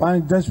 5-10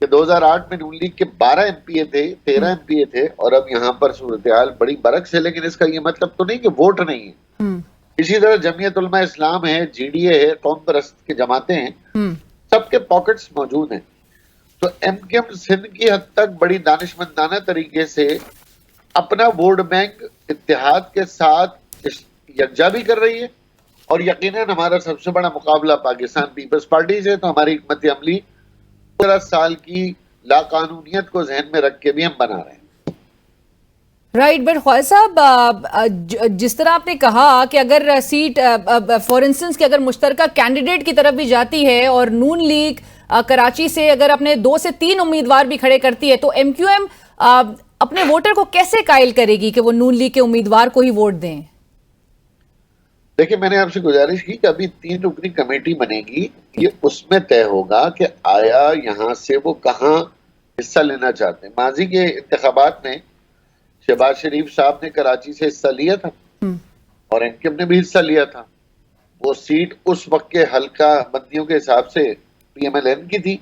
کہ 2008 میں نون لیگ کے 12 ایم پی اے تھے، 13 ایم پی اے تھے، اور اب یہاں پر صورتحال بڑی برعکس ہے، لیکن اس کا یہ مطلب تو نہیں کہ ووٹ نہیں ہے. اسی طرح جمعیت علماء اسلام ہے، جی ڈی اے ہے، قوم پرست کی جماعتیں ہیں، سب کے پاکٹس موجود ہیں. تو ایم کیو ایم سندھ کی حد تک بڑی دانشمندانہ طریقے سے اپنا ووٹ بینک اتحاد کے ساتھ یکجا بھی کر رہی ہے، اور یقیناً ہمارا سب سے بڑا مقابلہ پاکستان پیپلز پارٹی سے. تو ہماری حکمت عملی 15 سال کی لاقانونیت کو ذہن میں رکھ کے بھی ہم بنا رہے ہیں. رائٹ. بٹ خواجہ صاحب، جس طرح آپ نے کہا کہ اگر سیٹ فار انسٹنس کہ اگر مشترکہ کینڈیڈیٹ کی طرف بھی جاتی ہے اور نون لیگ کراچی سے اگر اپنے 2 سے 3 امیدوار بھی کھڑے کرتی ہے، تو ایم کیو ایم اپنے ووٹر کو کیسے قائل کرے گی کہ وہ نون لیگ کے امیدوار کو ہی ووٹ دیں؟ دیکھیں، میں نے آپ سے گزارش کی کہ ابھی 3 رکنی کمیٹی بنے گی، یہ اس میں طے ہوگا کہ آیا یہاں سے وہ کہاں حصہ لینا چاہتے ہیں. ماضی کے انتخابات میں شہباز شریف صاحب نے کراچی سے حصہ لیا تھا اور ایم کیو ایم نے بھی حصہ لیا تھا. وہ سیٹ اس وقت کے حلقہ بندیوں کے حساب سے پی ایم ایل این کی تھی.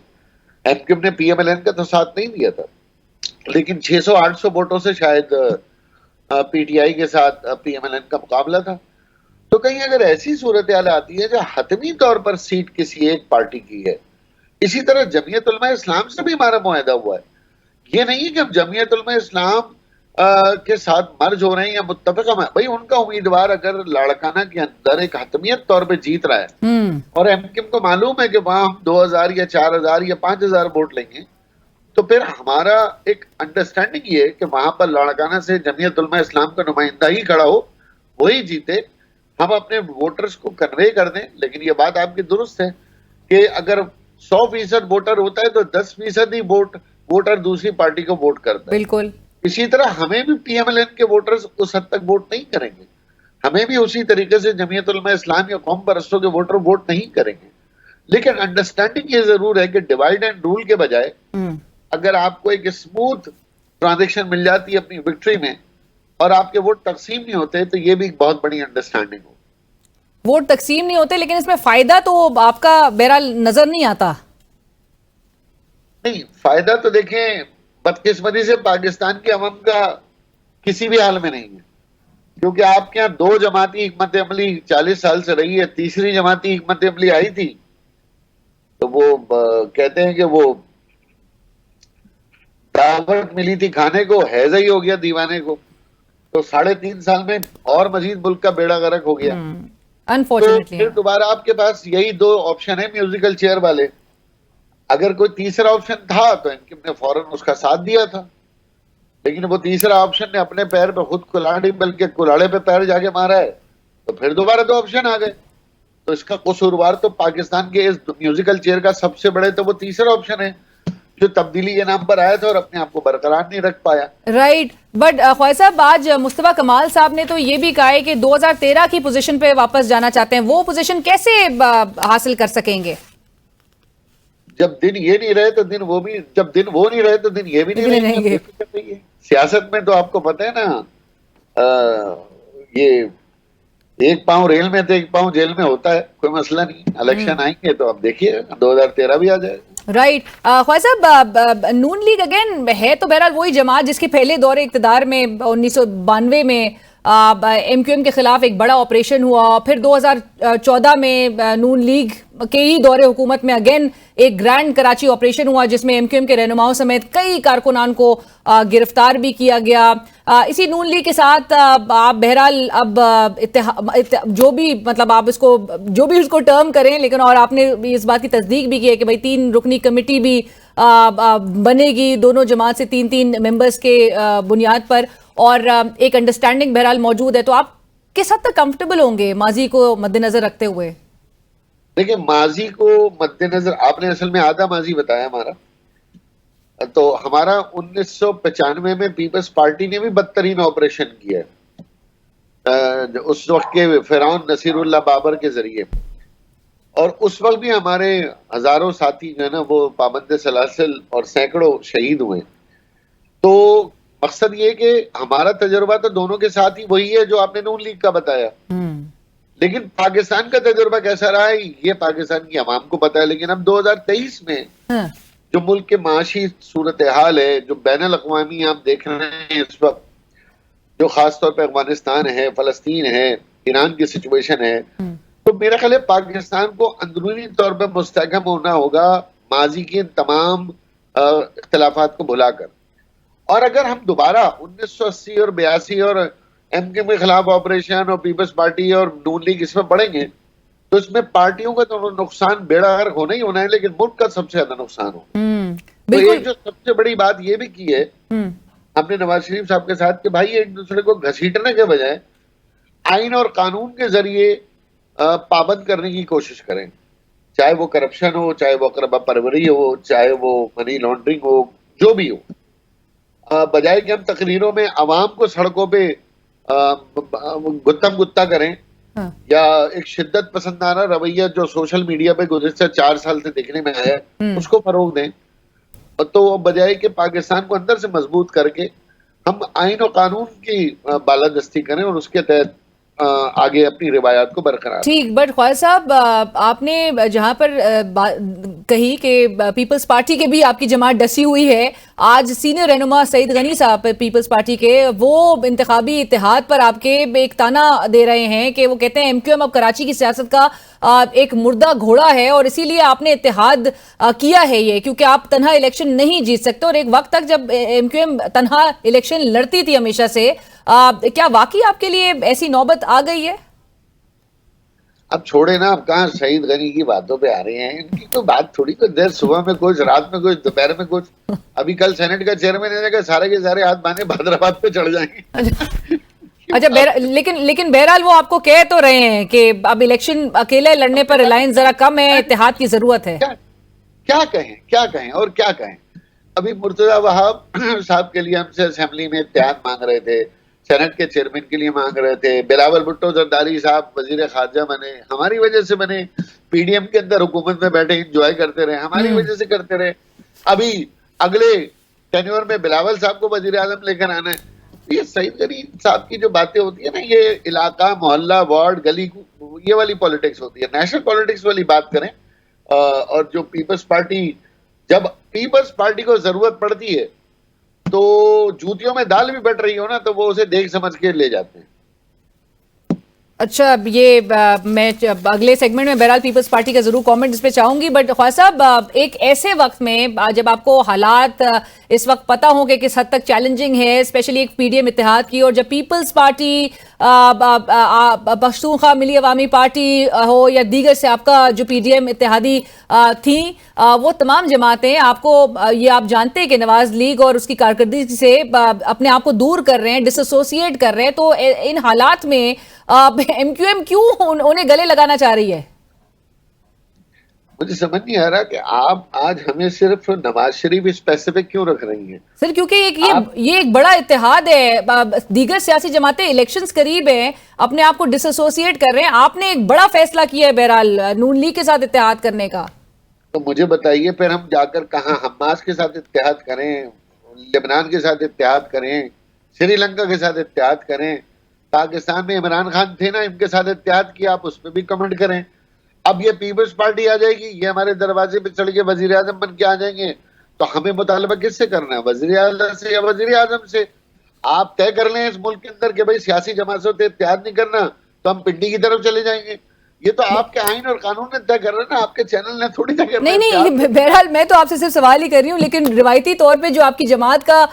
ایم کیو ایم نے پی ایم ایل این کا تو ساتھ نہیں دیا تھا، لیکن 600-800 ووٹوں سے شاید پی ٹی آئی کے ساتھ پی ایم ایل این کا مقابلہ تھا. تو کہیں اگر ایسی صورتحال آتی ہے جو حتمی طور پر سیٹ کسی ایک پارٹی کی ہے، اسی طرح جمعیت علماء اسلام سے بھی ہمارا معاہدہ ہوا ہے. یہ نہیں کہ ہم جمعیت علماء اسلام کے ساتھ مرج ہو رہے ہیں یا متفق ہیں. بھائی ان کا امیدوار اگر لاڑکانہ کے اندر ایک حتمیت طور پہ جیت رہا ہے اور ایم کیو ایم کو معلوم ہے کہ وہاں ہم 2000 یا 4000 یا 5000 ووٹ لیں گے، تو پھر ہمارا ایک انڈرسٹینڈنگ یہ ہے کہ وہاں پر لاڑکانہ سے جمعیت علماء اسلام کا نمائندہ ہی کھڑا ہو، وہی جیتے. ہم اپنے ووٹرز کو کنوے کر دیں. لیکن یہ بات آپ کی درست ہے کہ اگر 100% ووٹر ہوتا ہے تو 10% ہی ووٹر دوسری پارٹی کو ووٹ کرتا ہے. بالکل. اسی طرح ہمیں بھی پی ایم ایل این کے ووٹرز اس حد تک ووٹ نہیں کریں گے، ہمیں بھی اسی طریقے سے جمعیت علماء اسلام یا قوم پرستوں کے ووٹر ووٹ نہیں کریں گے. لیکن انڈرسٹینڈنگ یہ ضرور ہے کہ ڈیوائڈ اینڈ رول کے بجائے اگر آپ کو ایک اسموتھ ٹرانزیکشن مل جاتی ہے اپنی وکٹری میں اور آپ کے ووٹ تقسیم نہیں ہوتے، تو یہ بھی ایک بہت بڑی انڈرسٹینڈنگ ہو. ووٹ تقسیم نہیں ہوتے لیکن اس میں فائدہ تو آپ کا بہرحال نظر نہیں آتا. نہیں، فائدہ تو دیکھیں بدقسمتی سے پاکستان کی عوام کا کسی بھی حال میں نہیں ہے، کیونکہ آپ کے یہاں 2 جماعتی حکمت عملی 40 سال سے رہی ہے. تیسری جماعتی حکمت عملی آئی تھی تو وہ کہتے ہیں کہ وہ دعوت ملی تھی کھانے کو، ہیضہ ہی ہو گیا دیوانے کو. تو 3.5 سال میں اور مزید ملک کا بیڑا غرق ہو گیا. انفارچونیٹلی پھر دوبارہ آپ کے پاس یہی 2 آپشن ہیں میوزیکل چیئر والے. اگر کوئی تیسرا آپشن تھا تو ان نے فوراً اس کا ساتھ دیا تھا، لیکن وہ تیسرا آپشن نے اپنے پیر پہ خود کلاڑی بلکہ کلاڑے پہ پیر جا کے مارا ہے. تو پھر دوبارہ 2 آپشن آ گئے. تو اس کا قصوروار تو پاکستان کے اس میوزیکل چیئر کا سب سے بڑے تو وہ تیسرا آپشن ہے جو تبدیلی کے نام پر آیا تھا اور اپنے آپ کو برقرار نہیں رکھ پایا. رائٹ. بٹ خواجہ صاحب، آج مصطفیٰ کمال صاحب نے تو یہ بھی کہا ہے کہ 2013 کی پوزیشن پہ واپس جانا چاہتے ہیں. وہ پوزیشن کیسے حاصل کر سکیں گے؟ جب دن یہ نہیں رہے تو دن وہ بھی، جب دن وہ نہیں رہے تو دن یہ بھی نہیں رہیں گے. سیاست میں تو آپ کو پتہ ہے نا، یہ ایک پاؤں ریل میں تو ایک پاؤں جیل میں ہوتا ہے. کوئی مسئلہ نہیں، الیکشن آئیں گے تو اب دیکھیے 2013 بھی آ جائے. رائٹ. خواجہ صاحب، نون لیگ اگین ہے تو بہرحال وہی جماعت جس کے پہلے دور اقتدار میں 1992 میں ایم کیو ایم کے خلاف ایک بڑا آپریشن ہوا. پھر 2014 میں نون لیگ کے ہی دور حکومت میں اگین ایک گرینڈ کراچی آپریشن ہوا جس میں ایم کیو ایم کے رہنماؤں سمیت کئی کارکنان کو گرفتار بھی کیا گیا. اسی نون لیگ کے ساتھ آپ بہرحال اب جو بھی مطلب آپ اس کو جو بھی اس کو ٹرم کریں، لیکن اور آپ نے اس بات کی تصدیق بھی کی ہے کہ بھائی 3 رکنی کمیٹی بھی بنے گی دونوں جماعت سے 3 ممبرز کے بنیاد پر، اور ایک انڈرسٹینڈنگ بہرحال موجود ہے. تو آپ کس حد تک کمفرٹیبل ہوں گے ماضی کو مد نظر رکھتے ہوئے؟ دیکھیں، ماضی کو مد نظر آپ نے اصل میں آدھا ماضی بتایا ہمارا. تو ہمارا 1995 میں پیپلز پارٹی نے بھی بدترین آپریشن کیا ہے اس وقت کے فرعون نصیر اللہ بابر کے ذریعے، اور اس وقت بھی ہمارے ہزاروں ساتھی جو ہے نا وہ پابند سلاسل اور سینکڑوں شہید ہوئے. تو مقصد یہ کہ ہمارا تجربہ تو دونوں کے ساتھ ہی وہی ہے جو آپ نے نون لیگ کا بتایا، لیکن پاکستان کا تجربہ کیسا رہا ہے یہ پاکستان کی عوام کو پتا ہے. لیکن اب 2023 میں جو ملک کے معاشی صورتحال ہے، جو بین الاقوامی آپ دیکھ رہے ہیں اس وقت، جو خاص طور پہ افغانستان ہے، فلسطین ہے، ایران کی سچویشن ہے، تو میرا خیال ہے پاکستان کو اندرونی طور پہ مستحکم ہونا ہوگا ماضی کے تمام اختلافات کو بھلا کر. اور اگر ہم دوبارہ 1980 اور 82 اور ایم کیو کے خلاف آپریشن اور پیپلز پارٹی اور نون لیگ اس میں بڑھیں گے تو اس میں پارٹیوں کا تو نقصان بیڑا غرق ہونا ہی ہونا ہے، لیکن ملک کا سب سے زیادہ نقصان ہو. تو ایک جو سب سے بڑی بات یہ بھی کی ہے ہم نے نواز شریف صاحب کے ساتھ کہ بھائی ایک دوسرے کو گھسیٹنے کے بجائے آئین اور قانون کے ذریعے پابند کرنے کی کوشش کریں، چاہے وہ کرپشن ہو، چاہے وہ اقربا پروری ہو، چاہے وہ منی لانڈرنگ ہو، جو بھی ہو، بجائے کہ ہم تقریروں میں عوام کو سڑکوں پہ گتم گتا کریں یا ایک شدت پسندانہ رویہ جو سوشل میڈیا پہ گزشتہ 4 سال سے دیکھنے میں آیا ہے اس کو فروغ دیں. تو بجائے کہ پاکستان کو اندر سے مضبوط کر کے ہم آئین و قانون کی بالادستی کریں اور اس کے تحت آگے اپنی روایات کو برقرار. ٹھیک، بٹ خواجہ صاحب آپ نے جہاں پر کہی کہ پیپلز پارٹی کے بھی آپ کی جماعت ڈسی ہوئی ہے، آج سینئر رہنما سعید غنی صاحب پیپلز پارٹی کے وہ انتخابی اتحاد پر آپ کے ایک تانا دے رہے ہیں کہ وہ کہتے ہیں ایم کیو ایم اب کراچی کی سیاست کا ایک مردہ گھوڑا ہے اور اسی لیے آپ نے اتحاد کیا ہے یہ، کیونکہ آپ تنہا الیکشن نہیں جیت سکتے. اور ایک وقت تک جب ایم کیو ایم تنہا الیکشن لڑتی تھی ہمیشہ سے، کیا واقعی آپ کے لیے ایسی نوبت آ گئی ہے؟ اب چھوڑے نا، اب کہاں سعید غنی کی باتوں پہ آ رہے ہیں. ان کی تو بات تھوڑی کو دیر صبح میں کچھ، رات میں کچھ، دوپہر میں کچھ. ابھی کل سینٹ کا چیئرمین ہے کہ سارے کے سارے ہاتھ باندھے حیدرآباد پہ چڑھ جائیں گے. اچھا، لیکن بہرحال وہ آپ کو کہہ تو رہے ہیں کہ اب الیکشن اکیلے لڑنے پر ریلائنس ذرا کم ہے، اتحاد کی ضرورت ہے. کیا کہیں اور کیا کہیں. ابھی مرتضی وہاب صاحب کے لیے ہم سے اسمبلی میں اتحاد مانگ رہے تھے، سینٹ کے چیئرمین کے لیے مانگ رہے تھے. بلاول بھٹو زرداری صاحب وزیر خارجہ بنے، ہماری وجہ سے بنے. پی ڈی ایم کے اندر حکومت میں بیٹھے انجوائے کرتے رہے، ہماری وجہ سے کرتے رہے. ابھی اگلے ٹینیور میں بلاول صاحب کو وزیر اعظم لے کر آنا ہے. یہ سعید غنی صاحب کی جو باتیں ہوتی ہیں نا، یہ علاقہ، محلہ، وارڈ، گلی، یہ والی پالیٹکس ہوتی ہے. نیشنل پالیٹکس والی بات کریں. اور جو پیپلز پارٹی، جب پیپلز پارٹی کو ضرورت پڑتی ہے تو جوتیوں میں دال بھی بٹ رہی ہو نا تو وہ اسے دیکھ سمجھ کے لے جاتے ہیں. اچھا، یہ میں اگلے سیگمنٹ میں بہرحال پیپلز پارٹی کا ضرور کامنٹ اس پہ چاہوں گی، بٹ خواجہ صاحب ایک ایسے وقت میں جب آپ کو حالات اس وقت پتہ ہوں کہ کس حد تک چیلنجنگ ہے، اسپیشلی ایک پی ڈی ایم اتحاد کی، اور جب پیپلز پارٹی، پختونخوا ملی عوامی پارٹی ہو یا دیگر سے آپ کا جو پی ڈی ایم اتحادی تھیں، وہ تمام جماعتیں آپ کو، یہ آپ جانتے ہیں کہ نواز لیگ اور اس کی کارکردگی سے اپنے آپ کو دور کر رہے ہیں، ڈس ایسوسیٹ کر رہے ہیں، تو ان حالات میں ایم کیو ایم کیوں انہیں گلے لگانا چاہ رہی ہے؟ مجھے سمجھ نہیں آ رہا کہ آپ آج ہمیں صرف نواز شریف اسپیسیفک کیوں رکھ رہی ہیں. سر کیونکہ یہ ایک بڑا اتحاد ہے، دیگر سیاسی جماعتیں الیکشنز قریب ہیں، اپنے آپ کو ڈس ایسوسیٹ کر رہے ہیں. آپ نے ایک بڑا فیصلہ کیا ہے بہرحال نون لیگ کے ساتھ اتحاد کرنے کا. تو مجھے بتائیے پھر ہم جا کر کہاں حماس کے ساتھ اتحاد کریں، لبنان کے ساتھ اتحاد کریں، سری لنکا کے ساتھ اتحاد کریں. پاکستان میں عمران خان تھے نا، ان کے ساتھ اتحاد کیا، آپ اس پہ بھی کمنٹ کریں. اب یہ پیپلز پارٹی آ جائے گی، یہ ہمارے دروازے پہ چڑھ کے وزیر اعظم بن کے آ جائیں گے، تو ہمیں مطالبہ کس سے کرنا ہے؟ وزیر اعظم سے یا وزیر اعظم سے؟ آپ طے کر لیں اس ملک کے اندر کہ بھائی سیاسی جماعتوں سے اتحاد نہیں کرنا تو ہم پنڈی کی طرف چلے جائیں گے. یہ تو آپ کے آئین اور قانون نے طے کر رہا ہے نا، آپ کے چینل نے تھوڑی طے کرنا ہے. نہیں، بہرحال میں تو آپ سے صرف سوال ہی کر رہی ہوں، لیکن روایتی طور پہ جو آپ کی جماعت کا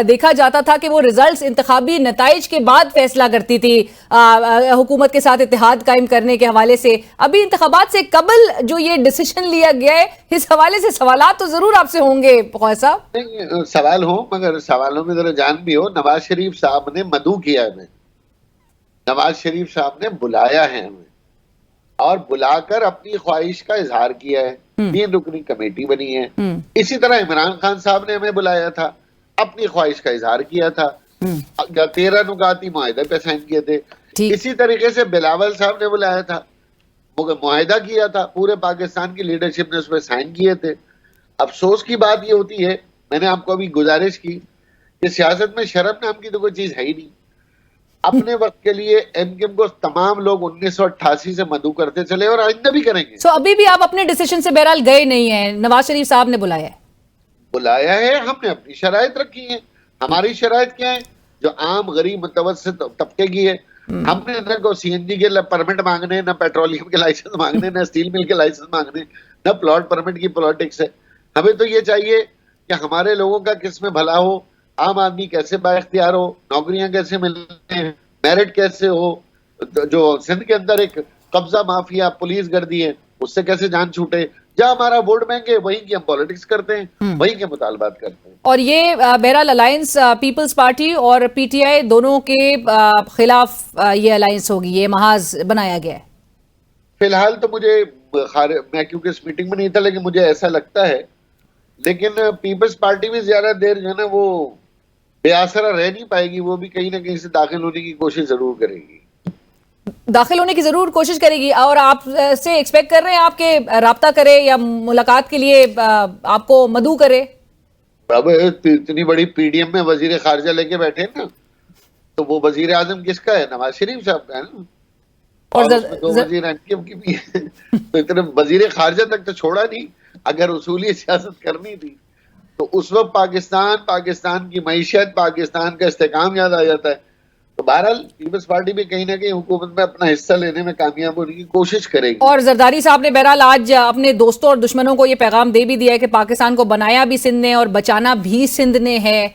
دیکھا جاتا تھا کہ وہ ریزلٹس، انتخابی نتائج کے بعد فیصلہ کرتی تھی حکومت کے ساتھ اتحاد قائم کرنے کے حوالے سے. ابھی انتخابات سے قبل جو یہ ڈیسیشن لیا گیا ہے، اس حوالے سے سوالات تو ضرور آپ سے ہوں گے خواجہ صاحب. سوال ہوں، مگر سوالوں میں ذرا جان بھی ہو. نواز شریف صاحب نے مدعو کیا ہے ہمیں، نواز شریف صاحب نے بلایا ہے ہمیں، اور بلا کر اپنی خواہش کا اظہار کیا ہے. 3 رکنی کمیٹی بنی ہے. اسی طرح عمران خان صاحب نے ہمیں بلایا تھا، اپنی خواہش کا اظہار کیا تھا. 13 نکاتی معاہدے پہ سائن کیے تھے. اسی طریقے سے بلاول صاحب نے بلایا تھا، معاہدہ کیا تھا، پورے پاکستان کی لیڈرشپ نے اس پہ سائن کیے تھے. افسوس کی بات یہ ہوتی ہے، میں نے آپ کو ابھی گزارش کی کہ سیاست میں شرم نام کی تو کوئی چیز ہے ہی نہیں. اپنے وقت کے لیے ایم کیو ایم کو تمام لوگ 1988 سے مدعو کرتے چلے اور آئندہ بھی کریں گے. ابھی بھی آپ اپنے ڈیسیشن سے بہرحال گئے نہیں ہیں، نواز شریف صاحب نے بلایا ہے. بلایا ہے, ہم نے اپنی شرائط رکھی ہیں. ہماری شرائط کیا ہیں؟ جو عام غریب متوسط طبقے کی ہے. ہم نے نہ کو سی این جی کے پرمٹ مانگنے, نہ پیٹرولیم کے لائسنس مانگنے, نہ اسٹیل مل کے لائسنس مانگنے, نہ پلاٹ پرمٹ کی پالیٹکس ہے. ہمیں تو یہ چاہیے کہ ہمارے لوگوں کا کس میں بھلا ہو, عام آدمی کیسے با اختیار ہو, نوکریاں کیسے ملتے ہیں, میرٹ کیسے ہو, جو سندھ کے اندر ایک قبضہ مافیا پولیس گردی ہے اس سے کیسے جان چھوٹے. جہاں ہمارا ووٹ بینک ہے وہیں کی ہم پالیٹکس کرتے ہیں, وہیں کے مطالبات کرتے ہیں. اور یہ بہرحال الائنس پیپلز پارٹی اور پی ٹی آئی دونوں کے خلاف یہ الائنس ہوگی, یہ محاذ بنایا گیا ہے. فی الحال تو مجھے میں کیونکہ اس میٹنگ میں نہیں تھا, لیکن مجھے ایسا لگتا ہے. لیکن پیپلز پارٹی بھی زیادہ دیر جو ہے نا وہ بے آسرا رہ نہیں پائے گی, وہ بھی کہیں نہ کہیں سے داخل ہونے کی کوشش ضرور کرے گی. داخل ہونے کی ضرور کوشش کرے گی. اور آپ سے ایکسپیکٹ کر رہے ہیں آپ کے رابطہ کرے یا ملاقات کے لیے آپ کو مدعو کرے؟ اب اتنی بڑی پی ڈی ایم میں وزیر خارجہ لے کے بیٹھے نا, تو وہ وزیر اعظم کس کا ہے؟ نواز شریف صاحب کا ہے نا, اور اس میں 2 وزیر ایم کیو کی بھی ہے. تو اتنے وزیر خارجہ تک تو چھوڑا نہیں. اگر اصولی سیاست کرنی تھی تو اس وقت پاکستان کی معیشت, پاکستان کا استحکام یاد آ جاتا ہے. تو بہرحال پیپلز پارٹی بھی کہیں نہ کہیں حکومت میں اپنا حصہ لینے میں کامیاب ہونے کی کوشش کرے گی. اور زرداری صاحب نے بہرحال آج اپنے دوستوں اور دشمنوں کو یہ پیغام دے بھی دیا ہے کہ پاکستان کو بنایا بھی سندھ نے اور بچانا بھی سندھ نے ہے.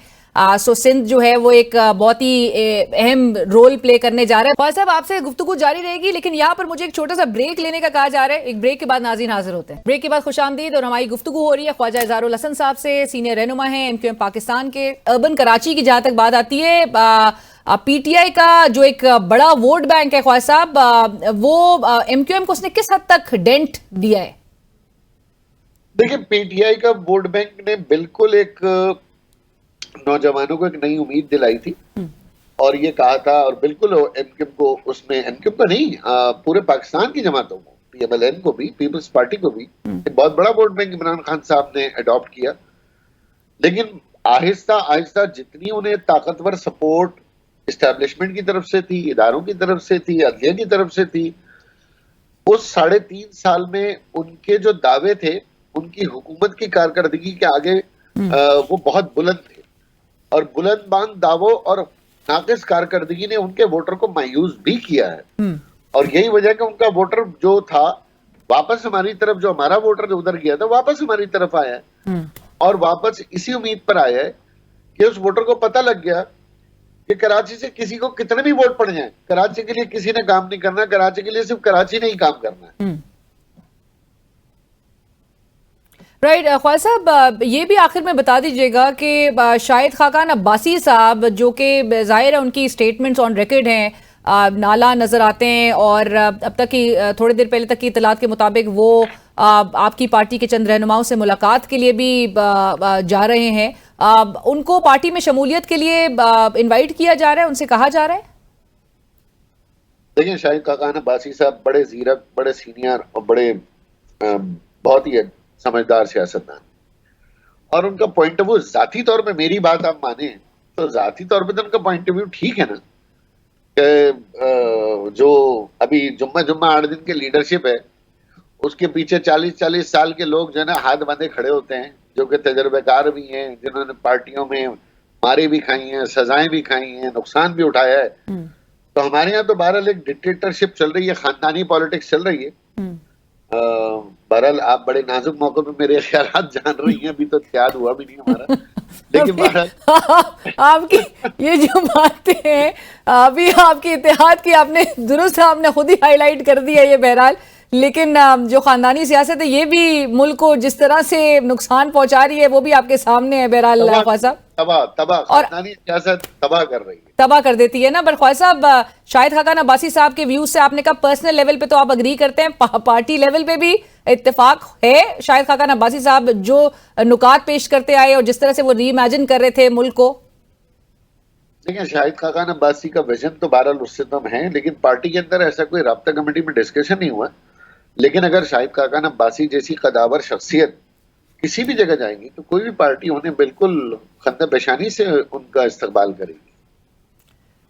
سو سندھ جو ہے وہ ایک بہت ہی اہم رول پلے کرنے جا رہا ہے. فواز صاحب آپ سے گفتگو جاری رہے گی, لیکن یہاں پر مجھے ایک چھوٹا سا بریک لینے کا کہا جا رہا ہے. ایک بریک کے بعد ناظرین حاضر ہوتے ہیں. بریک کے بعد خوش آمدید. اور ہماری گفتگو ہو رہی ہے خواجہ اظہار الحسن صاحب سے, سینئر رہنما ہیں ایم کیو ایم پاکستان کے. اربن کراچی کی جہاں تک بات آتی ہے, پی ٹی آئی کا جو ایک بڑا ووٹ بینک ہے خواجہ صاحب, وہ ایم کیو ایم کو اس نے کس حد تک ڈینٹ دیا ہے؟ دیکھیں, پی ٹی آئی کا ووٹ بینک نے بالکل ایک نوجوانوں کو ایک نئی امید دلائی تھی, اور یہ کہا تھا, اور بالکل ایم کیو ایم کو اس نے, ایم کیو ایم کو نہیں پورے پاکستان کی جماعتوں کو, پی ایم ایل این کو بھی, پیپلز پارٹی کو بھی ایک بہت بڑا ووٹ بینک عمران خان صاحب نے اڈاپٹ کیا. لیکن آہستہ آہستہ جتنی انہیں طاقتور سپورٹ اسٹیبلشمنٹ کی طرف سے تھی, اداروں کی طرف سے تھی, عدلیہ کی طرف سے تھی, اس 3.5 سال میں ان کے جو دعوے تھے ان کی حکومت کی کارکردگی کے آگے وہ بہت بلند تھے. اور بلند باند دعووں اور ناقص کارکردگی نے ان کے ووٹر کو مایوس بھی کیا ہے. اور یہی وجہ کہ ان کا ووٹر جو تھا واپس ہماری طرف, جو ہمارا ووٹر جو ادھر گیا تھا واپس ہماری طرف آیا ہے, اور واپس اسی امید پر آیا ہے کہ اس ووٹر کو پتہ لگ گیا کہ کراچی سے کسی کو کتنے بھی ووٹ پڑ جائیں, کراچی کے لیے کسی نے کام نہیں کرنا, کراچی کے لیے صرف کراچی نے ہی کام کرنا ہے. رائٹ. خواجہ صاحب یہ بھی آخر میں بتا دیجئے گا کہ شاہد خاقان عباسی صاحب, جو کہ ظاہر ہے ان کی سٹیٹمنٹس آن ریکارڈ ہیں, نالا نظر آتے ہیں, اور اب تک کی تھوڑی دیر پہلے تک کی اطلاعات کے مطابق وہ آپ کی پارٹی کے چند رہنماؤں سے ملاقات کے لیے بھی جا رہے ہیں. ان کو پارٹی میں شمولیت کے لیے انوائٹ کیا جا رہا ہے, ان سے کہا جا رہا ہے؟ دیکھیں, شاہد خاقان عباسی صاحب بڑے زیرک, بڑے سینئر اور بڑے بہت ہی سمجھدار سیاستدان, اور ان کا پوائنٹ آف ویو ذاتی طور پہ, میری بات آپ مانیں تو ذاتی طور پہ تو ان کا پوائنٹ آف ویو ٹھیک ہے نا, کہ جو ابھی جمعہ 8 دن کی لیڈرشپ ہے اس کے پیچھے 40 سال کے لوگ جو ہے نا ہاتھ باندھے کھڑے ہوتے ہیں, جو کہ تجربے کار بھی ہیں, جنہوں نے پارٹیوں میں مارے بھی کھائی ہیں, سزائیں بھی کھائی ہیں, نقصان بھی اٹھایا ہے. تو ہمارے یہاں تو بہرحال ایک ڈکٹیٹرشپ چل رہی ہے, خاندانی پالیٹکس چل رہی ہے. بہرحال آپ بڑے نازک موقع پہ میرے خیالات جان رہی ہیں, ابھی تو اتحاد ہوا بھی نہیں ہمارا, لیکن بہرحال آپ کی یہ جو باتیں ہیں ابھی آپ کی اتحاد کی آپ نے درست آپ نے خود ہی ہائی لائٹ کر دی ہے یہ بہرحال. لیکن جو خاندانی سیاست ہے یہ بھی ملک کو جس طرح سے نقصان پہنچا رہی ہے وہ بھی آپ کے سامنے ہے بہرحال. خواجہ صاحب تباہ خاندانی سیاست تباہ کر رہی ہے, تباہ کر دیتی ہے نا. پر خواجہ صاحب شاہد خاقان عباسی صاحب کے ویوز سے آپ نے کہا پرسنل لیول پہ تو آپ اگری کرتے ہیں, پارٹی لیول پہ بھی اتفاق ہے. شاہد خاقان عباسی صاحب جو نکات پیش کرتے آئے اور جس طرح سے وہ ری امیجن کر رہے تھے ملک کو, دیکھیں شاہد خاقان عباسی کا ویژن تو بہرحال اس سے کم ہے, لیکن پارٹی کے اندر ایسا کوئی رابطہ کمیٹی میں ڈسکشن نہیں ہوا. لیکن اگر شاہد خاقان عباسی جیسی قداور شخصیت کسی بھی جگہ جائیں گی تو کوئی بھی پارٹی انہیں بالکل خندہ پیشانی سے ان کا استقبال کرے گی.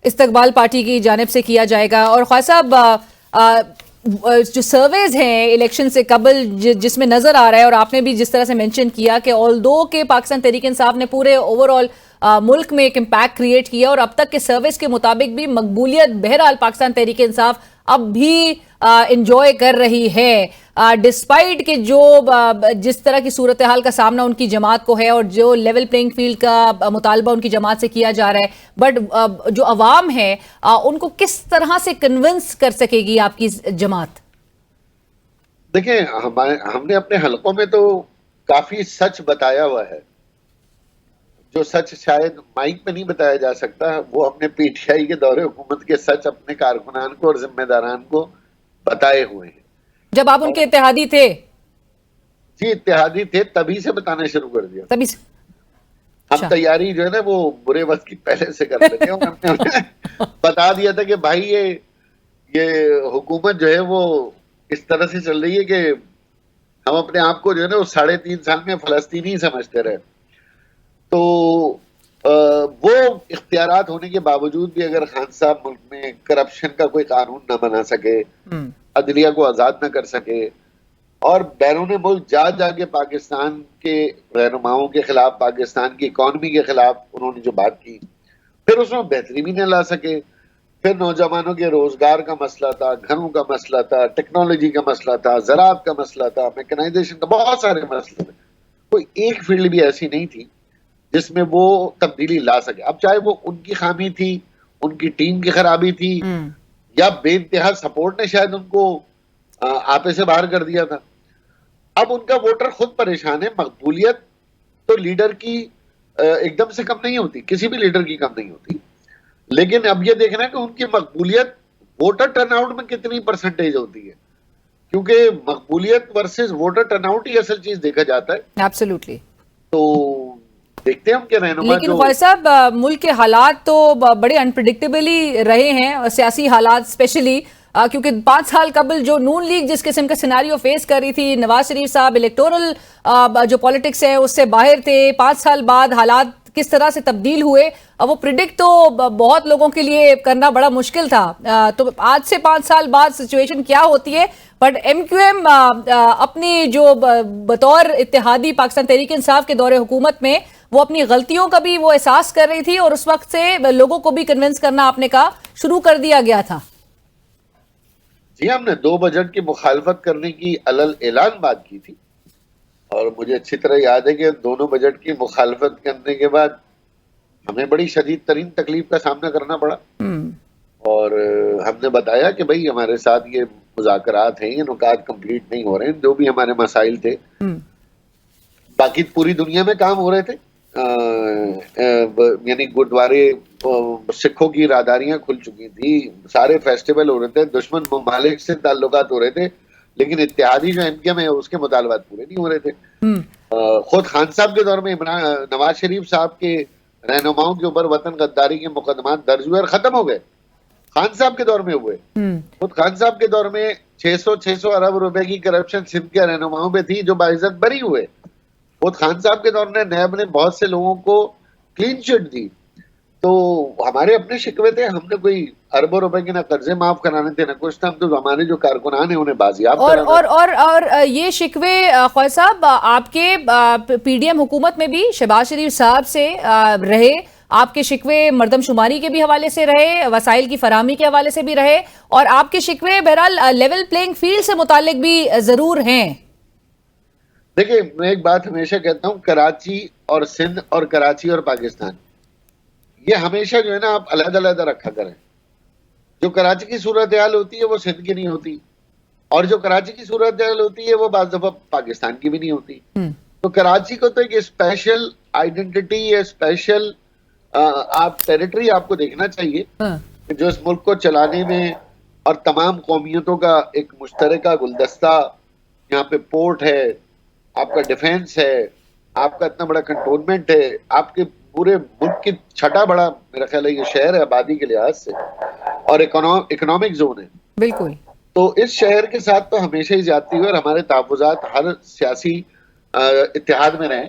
استقبال پارٹی کی جانب سے کیا جائے گا. اور خواجہ صاحب جو سرویز ہیں الیکشن سے قبل جس میں نظر آ رہا ہے، اور آپ نے بھی جس طرح سے مینشن کیا کہ آلدو کہ پاکستان تحریک انصاف نے پورے اوور آل ملک میں ایک امپیکٹ کریٹ کیا، اور اب تک کے سرویز کے مطابق بھی مقبولیت بہرحال پاکستان تحریک انصاف اب بھی انجوائے کر رہی ہے، ڈسپائٹ کہ جو جس طرح کی صورتحال کا سامنا ان کی جماعت کو ہے اور جو لیول پلینگ فیلڈ کا مطالبہ ان کی جماعت سے کیا جا رہا ہے، بٹ جو عوام ہے ان کو کس طرح سے کنونس کر سکے گی آپ کی جماعت؟ دیکھیں، ہم نے اپنے حلقوں میں تو کافی سچ بتایا ہوا ہے، جو سچ شاید مائک پہ نہیں بتایا جا سکتا، وہ ہم نے پی ٹی آئی کے دور حکومت کے سچ اپنے کارکنان کو اور ذمہ داران کو بتائے ہوئے ہیں۔ جب آپ ان کے اتحادی تھے؟ جی اتحادی تھے، تبھی سے بتانا شروع کر دیا، تبھی سے ہم تیاری جو ہے نا وہ برے وقت کی پہلے سے کر لیتے ہیں، ہم نے بتا دیا تھا کہ بھائی یہ حکومت جو ہے وہ اس طرح سے چل رہی ہے کہ ہم اپنے آپ کو جو ہے نا وہ 3.5 سال میں فلسطینی سمجھتے رہے، تو وہ اختیارات ہونے کے باوجود بھی اگر خان صاحب ملک میں کرپشن کا کوئی قانون نہ بنا سکے، عدلیہ کو آزاد نہ کر سکے، اور بیرون ملک جا کے پاکستان کے رہنماؤں کے خلاف، پاکستان کی اکانومی کے خلاف انہوں نے جو بات کی، پھر اس میں بہتری بھی نہ لا سکے، پھر نوجوانوں کے روزگار کا مسئلہ تھا، گھروں کا مسئلہ تھا، ٹیکنالوجی کا مسئلہ تھا، زراعت کا مسئلہ تھا، میکنائزیشن کا، بہت سارے مسئلے تھے، کوئی ایک فیلڈ بھی ایسی نہیں تھی جس میں وہ تبدیلی لا سکے۔ اب چاہے وہ ان کی خامی تھی، ان کی ٹیم کی خرابی تھی، یا بے انتہا سپورٹ نے شاید ان کو آپے سے باہر کر دیا تھا، اب ان کا ووٹر خود پریشان ہے۔ مقبولیت تو لیڈر کی ایک دم سے کم نہیں ہوتی، کسی بھی لیڈر کی کم نہیں ہوتی، لیکن اب یہ دیکھنا ہے کہ ان کی مقبولیت ووٹر ٹرن آؤٹ میں کتنی پرسنٹیج ہوتی ہے، کیونکہ مقبولیت ورسز ووٹر ٹرن آؤٹ ہی اصل چیز دیکھا جاتا ہے۔ ایبسلیوٹلی۔ تو دیکھتے ہیں ہم کیا رہنما، لیکن خواجہ صاحب ملک کے حالات تو بڑے انپریڈکٹیبلی رہے ہیں، سیاسی حالات اسپیشلی، کیونکہ 5 سال قبل جو نون لیگ جس قسم کا سیناریو فیس کر رہی تھی، نواز شریف صاحب الیکٹورل جو پالیٹکس ہے اس سے باہر تھے، 5 سال بعد حالات کس طرح سے تبدیل ہوئے وہ پریڈکٹ تو بہت لوگوں کے لیے کرنا بڑا مشکل تھا۔ تو آج سے 5 سال بعد سچویشن کیا ہوتی ہے، بٹ ایم کیو ایم اپنی جو بطور اتحادی پاکستان تحریک انصاف کے دور حکومت میں وہ اپنی غلطیوں کا بھی وہ احساس کر رہی تھی، اور اس وقت سے لوگوں کو بھی کنونس کرنا آپ نے کہا شروع کر دیا گیا تھا۔ جی ہم نے 2 بجٹ کی مخالفت کرنے کی علل اعلان بات کی تھی، اور مجھے اچھی طرح یاد ہے کہ دونوں بجٹ کی مخالفت کرنے کے بعد ہمیں بڑی شدید ترین تکلیف کا سامنا کرنا پڑا، اور ہم نے بتایا کہ بھئی ہمارے ساتھ یہ مذاکرات ہیں، یہ نکات کمپلیٹ نہیں ہو رہے ہیں، جو بھی ہمارے مسائل تھے، باقی پوری دنیا میں کام ہو رہے تھے، یعنی گردوارے، سکھوں کی راداریاں کھل چکی تھی، سارے فیسٹیول ہو رہے تھے، دشمن ممالک سے تعلقات ہو رہے تھے، لیکن اتحادی جو ایم کیو ایم ہے اس کے مطالبات پورے نہیں ہو رہے تھے۔ خود خان صاحب کے دور میں نواز شریف صاحب کے رہنماؤں کے اوپر وطن غداری کے مقدمات درج ہوئے اور ختم ہو گئے، خان صاحب کے دور میں ہوئے۔ خود خان صاحب کے دور میں 600 ارب روپے کی کرپشن سندھ کے رہنماؤں پہ تھی جو باعزت بری ہوئے۔ خود خان صاحب کے دور میں نیب نے بہت سے لوگوں کو کلین چٹ دی، تو ہمارے اپنے شکوے تھے، ہم نے کوئی اربوں روپے کے نہ قرضے معاف کرانے تھے نہ کچھ تھا، ہم تو ہمارے جو کارکنان ہیں انہیں بازیاب کرانا۔ اور یہ شکوے خواجہ صاحب آپ کے پی ڈی ایم حکومت میں بھی شہباز شریف صاحب سے رہے، آپ کے شکوے مردم شماری کے بھی حوالے سے رہے، وسائل کی فراہمی کے حوالے سے بھی رہے، اور آپ کے شکوے بہرحال لیول پلینگ فیلڈ سے متعلق بھی ضرور ہیں۔ دیکھیں میں ایک بات ہمیشہ کہتا ہوں، کراچی اور سندھ اور کراچی اور پاکستان یہ ہمیشہ جو ہے نا آپ علیحدہ علیحدہ رکھا کریں۔ جو کراچی کی صورتحال ہوتی ہے وہ سندھ کی نہیں ہوتی، اور جو کراچی کی صورتحال ہوتی ہے وہ بعض دفعہ پاکستان کی بھی نہیں ہوتی۔ تو کراچی کو تو ایک اسپیشل آئیڈینٹی یا اسپیشل آپ ٹیریٹری آپ کو دیکھنا چاہیے جو اس ملک کو چلانے میں، اور تمام قومیتوں کا ایک مشترکہ گلدستہ، یہاں پہ پورٹ ہے، آپ کا ڈیفینس ہے، آپ کا اتنا بڑا کنٹونمنٹ ہے، آپ کے پورے ملک کی چھٹا بڑا میرا خیال ہے یہ شہر ہے آبادی کے لحاظ سے، اور اکنامک زون ہے بالکل۔ تو اس شہر کے ساتھ تو ہمیشہ ہی زیادتی ہوئی، اور ہمارے تحفظات ہر سیاسی اتحاد میں رہیں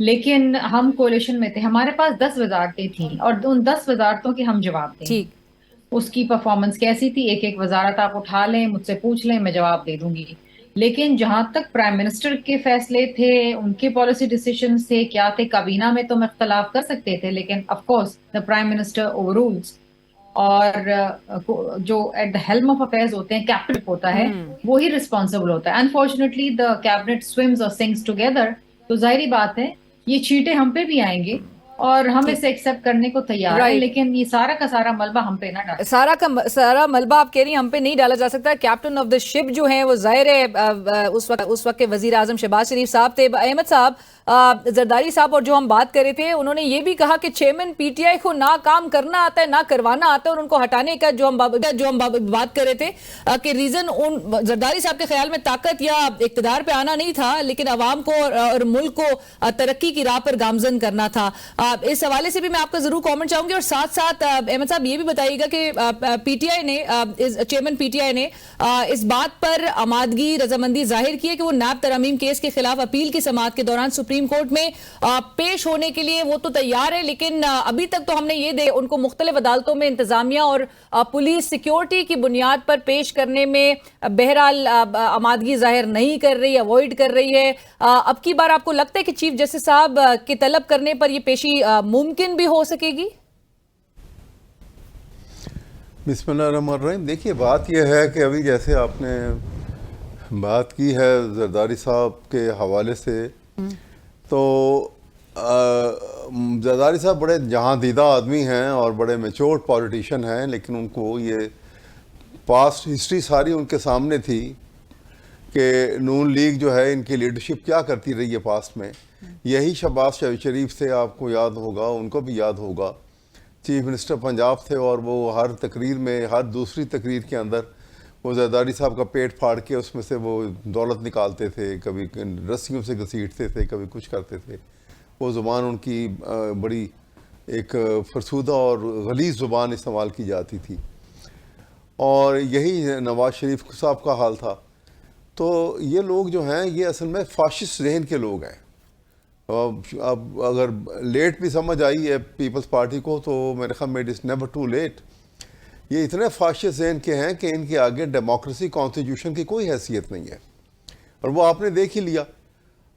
لیکن ہم کولیشن میں تھے, ہمارے پاس 10 وزارتیں تھیں اور ان 10 وزارتوں کے ہم جواب دیں. ٹھیک, اس کی پرفارمنس کیسی تھی, ایک ایک وزارت آپ اٹھا لیں, مجھ سے پوچھ لیں, میں جواب دے دوں گی. لیکن جہاں تک پرائم منسٹر کے فیصلے تھے, ان کے پالیسی ڈیسیشنز تھے, کیا تھے, کابینہ میں تو ہم اختلاف کر سکتے تھے, لیکن of course the prime minister overrules, اور جو at the helm of affairs ہوتے ہیں, کیبنٹ ہوتا ہے, وہی رسپانسبل ہوتا ہے. انفارچونیٹلی دا کیبنٹ سوئمز اور سنگز ٹوگیدر. تو ظاہری بات ہے یہ چھینٹے ہم پہ بھی آئیں گے اور ہم اسے ایکسیپٹ کرنے کو تیار ہیں, لیکن یہ سارا کا سارا ملبہ ہم پہ نہ ڈالیں. سارا کا سارا ملبہ آپ کہہ رہی ہیں ہم پہ نہیں ڈالا جا سکتا. کیپٹن آف دا شپ جو ہیں وہ ظاہر ہے اس وقت کے وزیر اعظم شہباز شریف صاحب تھے. احمد صاحب, زرداری صاحب اور جو ہم بات کر رہے تھے, انہوں نے یہ بھی کہا کہ چیئرمین پی ٹی آئی کو نہ کام کرنا آتا ہے نہ کروانا آتا ہے, اور ان کو ہٹانے کا جو ہم بات کر رہے تھے کہ ریزن زرداری صاحب کے خیال میں طاقت یا اقتدار پہ آنا نہیں تھا, لیکن عوام کو اور ملک کو ترقی کی راہ پر گامزن کرنا تھا. اس حوالے سے بھی میں آپ کا ضرور کامنٹ چاہوں گی, اور ساتھ ساتھ احمد صاحب یہ بھی بتائیے گا کہ پی ٹی آئی نے, چیئرمین پی ٹی آئی نے اس بات پر آمادگی رضامندی ظاہر کی ہے کہ وہ نیب ترامیم کیس کے خلاف اپیل کی سماعت کے دوران سپریم کورٹ میں پیش ہونے کے لیے وہ تو تیار ہے, لیکن ابھی تک تو ہم نے یہ ان کو مختلف عدالتوں میں انتظامیہ اور پولیس سیکیورٹی کی بنیاد پر پیش کرنے میں بہرحال آمادگی ظاہر نہیں کر رہی, اوائڈ کر رہی ہے. اب کی بار آپ کو لگتا ہے کہ چیف جسٹس صاحب کے طلب کرنے پر یہ پیشی ممکن بھی ہو سکے گی؟ بسم اللہ الرحمن الرحیم. دیکھیے بات یہ ہے کہ ابھی جیسے آپ نے بات کی ہے زرداری صاحب کے حوالے سے, تو زرداری صاحب بڑے جہاں دیدہ آدمی ہیں اور بڑے میچور پولیٹیشین ہیں, لیکن ان کو یہ پاسٹ ہسٹری ساری ان کے سامنے تھی کہ نون لیگ جو ہے ان کی لیڈرشپ کیا کرتی رہی ہے پاسٹ میں. یہی شہباز شریف سے آپ کو یاد ہوگا, ان کو بھی یاد ہوگا, چیف منسٹر پنجاب تھے, اور وہ ہر تقریر میں, ہر دوسری تقریر کے اندر وہ زرداری صاحب کا پیٹ پھاڑ کے اس میں سے وہ دولت نکالتے تھے, کبھی رسیوں سے گھسیٹتے تھے, کبھی کچھ کرتے تھے. وہ زبان ان کی بڑی ایک فرسودہ اور غلیظ زبان استعمال کی جاتی تھی, اور یہی نواز شریف صاحب کا حال تھا. تو یہ لوگ جو ہیں یہ اصل میں فاشسٹ ذہن کے لوگ ہیں. اب اگر لیٹ بھی سمجھ آئی ہے پیپلز پارٹی کو, تو میرے خیال میں it is never too late. یہ اتنے فاشسٹ ذہن کے ہیں کہ ان کے آگے ڈیموکریسی کانسٹیٹیوشن کی کوئی حیثیت نہیں ہے, اور وہ آپ نے دیکھ ہی لیا.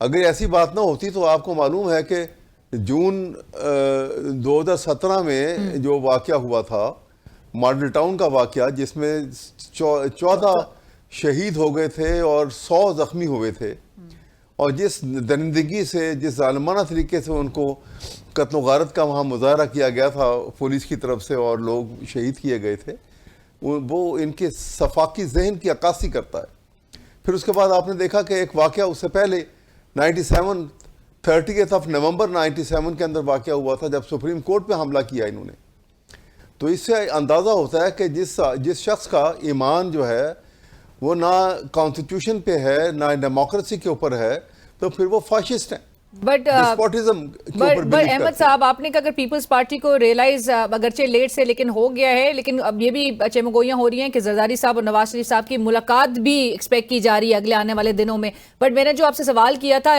اگر ایسی بات نہ ہوتی تو آپ کو معلوم ہے کہ جون 2017 میں جو واقعہ ہوا تھا, ماڈل ٹاؤن کا واقعہ, جس میں 14 شہید ہو گئے تھے اور 100 زخمی ہوئے تھے, اور جس درندگی سے, جس ظالمانہ طریقے سے ان کو قتل و غارت کا وہاں مظاہرہ کیا گیا تھا پولیس کی طرف سے, اور لوگ شہید کیے گئے تھے, وہ ان کے صفاقی ذہن کی عکاسی کرتا ہے. پھر اس کے بعد آپ نے دیکھا کہ ایک واقعہ اس سے پہلے 30th نومبر 97 کے اندر واقعہ ہوا تھا, جب سپریم کورٹ پہ حملہ کیا انہوں نے. تو اس سے اندازہ ہوتا ہے کہ جس شخص کا ایمان جو ہے وہ نہ کانسٹیٹیوشن پہ ہے نہ ڈیموکریسی کے اوپر ہے, تو پھر وہ فاشسٹ ہیں. بٹ احمد صاحب, آپ نے کہا اگر پیپلز پارٹی کو ریئلائز اگرچہ لیٹ سے لیکن ہو گیا ہے, لیکن اب یہ بھی چمگوئیاں ہو رہی ہیں کہ زرداری صاحب اور نواز شریف صاحب کی ملاقات بھی ایکسپیکٹ کی جا رہی ہے اگلے آنے والے دنوں میں. بٹ میں نے جو آپ سے سوال کیا تھا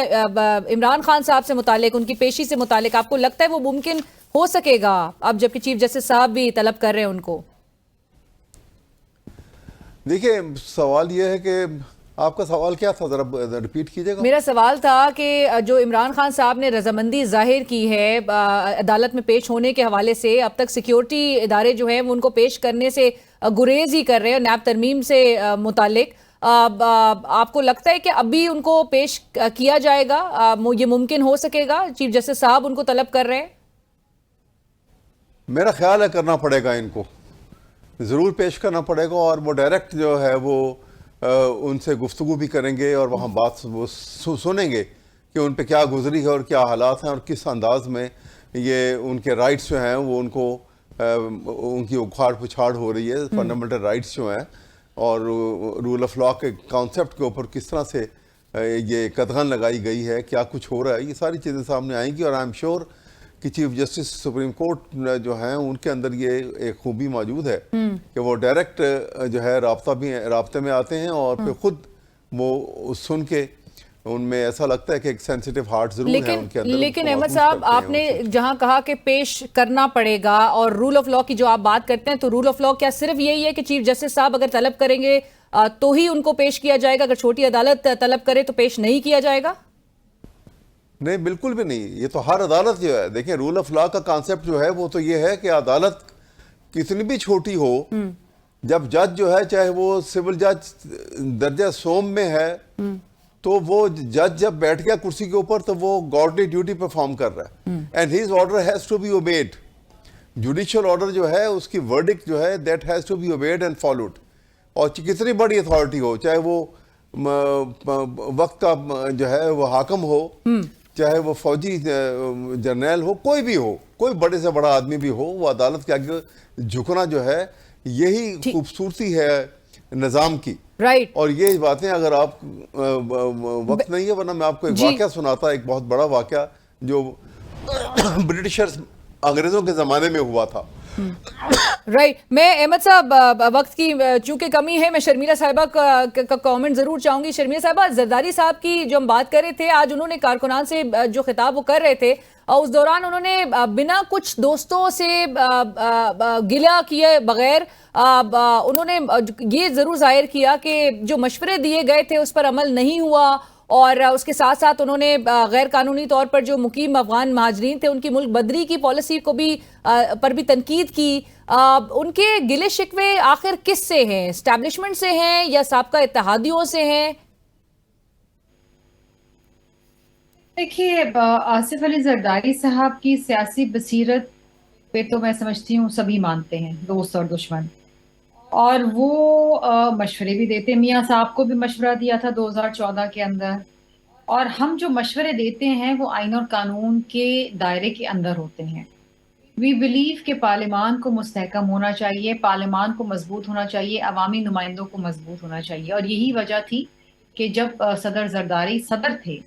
عمران خان صاحب سے متعلق, ان کی پیشی سے متعلق, آپ کو لگتا ہے وہ ممکن ہو سکے گا اب جبکہ چیف جسٹس صاحب بھی طلب کر رہے ہیں ان کو؟ دیکھیے سوال یہ ہے کہ آپ کا سوال کیا تھا, ذرا ریپیٹ کیجئے گا. میرا سوال تھا کہ جو عمران خان صاحب نے رضامندی ظاہر کی ہے عدالت میں پیش ہونے کے حوالے سے, اب تک سیکیورٹی ادارے جو ہیں وہ ان کو پیش کرنے سے گریز ہی کر رہے ہیں نیب ترمیم سے متعلق, آپ کو لگتا ہے کہ ابھی ان کو پیش کیا جائے گا, یہ ممکن ہو سکے گا؟ چیف جسٹس صاحب ان کو طلب کر رہے ہیں. میرا خیال ہے کرنا پڑے گا, ان کو ضرور پیش کرنا پڑے گا, اور وہ ڈائریکٹ جو ہے وہ ان سے گفتگو بھی کریں گے, اور وہاں بات وہ سنیں گے کہ ان پہ کیا گزری ہے اور کیا حالات ہیں, اور کس انداز میں یہ ان کے رائٹس جو ہیں وہ ان کو ان کی اکھاڑ پچھاڑ ہو رہی ہے, فنڈامنٹل رائٹس جو ہیں, اور رول آف لا کے کانسیپٹ کے اوپر کس طرح سے یہ قدغن لگائی گئی ہے, کیا کچھ ہو رہا ہے. یہ ساری چیزیں سامنے آئیں گی, اور آئی ایم شیور کہ چیف جسٹس سپریم کورٹ جو ہیں ان کے اندر یہ ایک خوبی موجود ہے کہ وہ ڈائریکٹ جو ہے رابطے میں آتے ہیں, اور پھر خود وہ سن کے ان میں ایسا لگتا ہے کہ ایک سینسیٹیو ہارٹ ضرور ہے ان کے اندر. لیکن احمد صاحب آپ نے جہاں کہا کہ پیش کرنا پڑے گا اور رول آف لا کی جو آپ بات کرتے ہیں تو رول آف لا کیا صرف یہی ہے کہ چیف جسٹس صاحب اگر طلب کریں گے تو ہی ان کو پیش کیا جائے گا, اگر چھوٹی عدالت طلب کرے تو پیش نہیں کیا جائے گا؟ نہیں, بالکل بھی نہیں. یہ تو ہر عدالت جو ہے, دیکھیں رول آف لا کا کانسیپٹ جو ہے وہ تو یہ ہے کہ عدالت کتنی بھی چھوٹی ہو, جب جج جو ہے چاہے وہ سول جج درجہ سوم میں ہے تو وہ جج جب بیٹھ گیا کرسی کے اوپر تو وہ گارڈلی ڈیوٹی پرفارم کر رہا ہے, and his order has to be obeyed. Judicial order جو ہے اس کی ورڈکٹ جو ہے that has to be obeyed and followed. اور کتنی بڑی اتھارٹی ہو, چاہے وہ وقت کا جو ہے وہ حاکم ہو, چاہے وہ فوجی جرنیل ہو, کوئی بھی ہو, کوئی بڑے سے بڑا آدمی بھی ہو, وہ عدالت کے آگے جھکنا جو ہے یہی خوبصورتی ہے نظام کی. اور یہ باتیں اگر آپ وقت نہیں ہے ورنہ میں آپ کو ایک واقعہ سناتا, ایک بہت بڑا واقعہ جو برٹشرز انگریزوں کے زمانے میں ہوا تھا. میں احمد صاحب وقت کی چونکہ کمی ہے, میں شرمیلا صاحبہ کا کامنٹ ضرور چاہوں گی. شرمیلا صاحبہ, زرداری صاحب کی جو ہم بات کر رہے تھے, آج انہوں نے کارکنان سے جو خطاب وہ کر رہے تھے, اس دوران انہوں نے بنا کچھ دوستوں سے گلہ کیے بغیر انہوں نے یہ ضرور ظاہر کیا کہ جو مشورے دیے گئے تھے اس پر عمل نہیں ہوا, اور اس کے ساتھ ساتھ انہوں نے غیر قانونی طور پر جو مقیم افغان مہاجرین تھے ان کی ملک بدری کی پالیسی کو بھی پر بھی تنقید کی. ان کے گلے شکوے آخر کس سے ہیں؟ اسٹیبلشمنٹ سے ہیں یا سابقہ اتحادیوں سے ہیں؟ دیکھیے, آصف علی زرداری صاحب کی سیاسی بصیرت پہ تو میں سمجھتی ہوں سبھی مانتے ہیں, دوست اور دشمن, اور وہ مشورے بھی دیتے. میاں صاحب کو بھی مشورہ دیا تھا 2014 کے اندر, اور ہم جو مشورے دیتے ہیں وہ آئین اور قانون کے دائرے کے اندر ہوتے ہیں. وی بلیو کہ پارلیمان کو مستحکم ہونا چاہیے, پارلیمان کو مضبوط ہونا چاہیے, عوامی نمائندوں کو مضبوط ہونا چاہیے, اور یہی وجہ تھی کہ جب صدر زرداری صدر تھے